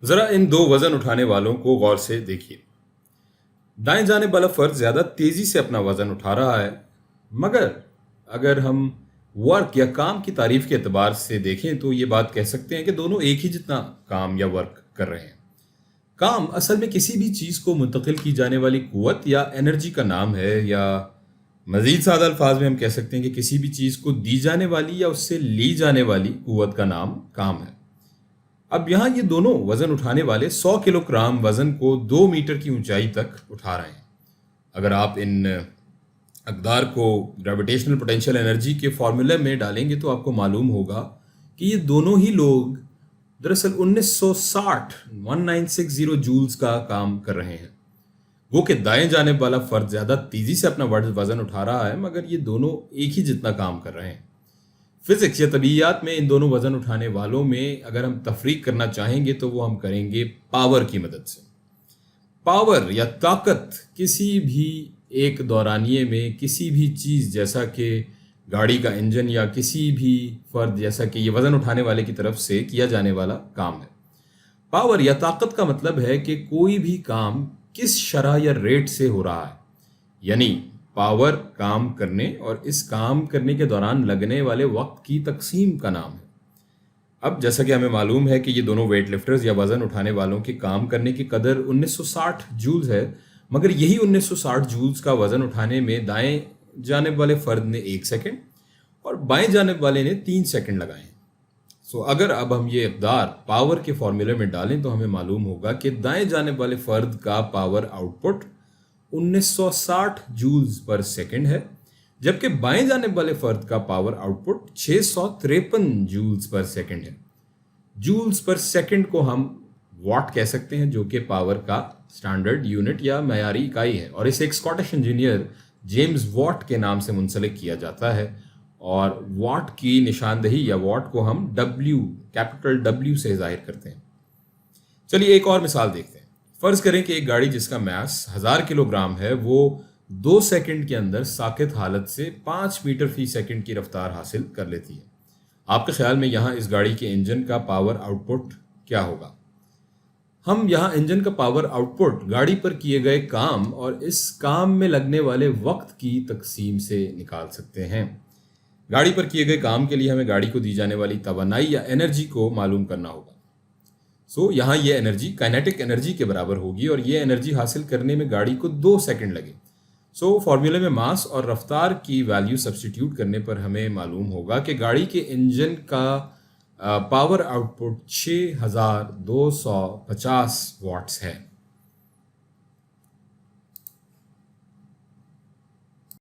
ذرا ان دو وزن اٹھانے والوں کو غور سے دیکھیے۔ دائیں جانب والا فرد زیادہ تیزی سے اپنا وزن اٹھا رہا ہے، مگر اگر ہم ورک یا کام کی تعریف کے اعتبار سے دیکھیں تو یہ بات کہہ سکتے ہیں کہ دونوں ایک ہی جتنا کام یا ورک کر رہے ہیں۔ کام اصل میں کسی بھی چیز کو منتقل کی جانے والی قوت یا انرجی کا نام ہے، یا مزید سادہ الفاظ میں ہم کہہ سکتے ہیں کہ کسی بھی چیز کو دی جانے والی یا اس سے لی جانے والی قوت کا نام کام ہے۔ اب یہاں یہ دونوں وزن اٹھانے والے 100 کلو گرام وزن کو 2 میٹر کی اونچائی تک اٹھا رہے ہیں۔ اگر آپ ان اقدار کو گریویٹیشنل پوٹینشیل انرجی کے فارمولے میں ڈالیں گے تو آپ کو معلوم ہوگا کہ یہ دونوں ہی لوگ دراصل 1960 جولز کا کام کر رہے ہیں۔ وہ کہ دائیں جانب والا فرد زیادہ تیزی سے اپنا وزن اٹھا رہا ہے، مگر یہ دونوں ایک ہی جتنا کام کر رہے ہیں۔ فزکس یا طبیعیات میں ان دونوں وزن اٹھانے والوں میں اگر ہم تفریق کرنا چاہیں گے تو وہ ہم کریں گے پاور کی مدد سے۔ پاور یا طاقت کسی بھی ایک دورانیے میں کسی بھی چیز جیسا کہ گاڑی کا انجن یا کسی بھی فرد جیسا کہ یہ وزن اٹھانے والے کی طرف سے کیا جانے والا کام ہے۔ پاور یا طاقت کا مطلب ہے کہ کوئی بھی کام کس شرح یا ریٹ سے ہو رہا ہے، یعنی پاور کام کرنے اور اس کام کرنے کے دوران لگنے والے وقت کی تقسیم کا نام ہے۔ اب جیسا کہ ہمیں معلوم ہے کہ یہ دونوں ویٹ لفٹرز یا وزن اٹھانے والوں کے کام کرنے کی قدر 1960 جولز ہے، مگر یہی 1960 جولز کا وزن اٹھانے میں دائیں جانب والے فرد نے 1 سیکنڈ اور بائیں جانب والے نے 3 سیکنڈ لگائے ہیں۔ اگر اب ہم یہ اقدار پاور کے فارمولے میں ڈالیں تو ہمیں معلوم ہوگا کہ دائیں جانب والے فرد کا power out put 1960 jewels per second ہے، جبکہ بائیں جانب والے فرد کا power out put 653 jewels per second ہے۔ جولز پر سیکنڈ کو ہم واٹ کہہ سکتے ہیں، جو کہ پاور کا سٹینڈرڈ یونٹ یا معیاری اکائی ہے، اور اسے ایک اسکاٹش انجینئر جیمز واٹ کے نام سے منسلک کیا جاتا ہے، اور واٹ کی نشاندہی یا واٹ کو ہم کیپٹل ڈبلیو سے ظاہر کرتے ہیں۔ چلیے ایک اور مثال دیکھتے ہیں۔ فرض کریں کہ ایک گاڑی جس کا میس 1000 کلو گرام ہے وہ 2 سیکنڈ کے اندر ساکت حالت سے 5 میٹر فی سیکنڈ کی رفتار حاصل کر لیتی ہے۔ آپ کے خیال میں یہاں اس گاڑی کے انجن کا پاور آؤٹ پٹ کیا ہوگا؟ ہم یہاں انجن کا پاور آؤٹ پٹ گاڑی پر کیے گئے کام اور اس کام میں لگنے والے وقت کی تقسیم سے نکال سکتے ہیں۔ گاڑی پر کیے گئے کام کے لیے ہمیں گاڑی کو دی جانے والی توانائی یا انرجی کو معلوم کرنا ہوگا۔ یہاں یہ انرجی کائنیٹک انرجی کے برابر ہوگی، اور یہ انرجی حاصل کرنے میں گاڑی کو 2 سیکنڈ لگے۔ فارمولے میں ماس اور رفتار کی ویلیو سبسٹیٹیوٹ کرنے پر ہمیں معلوم ہوگا کہ گاڑی کے انجن کا پاور آؤٹ پٹ 6250 واٹس ہے۔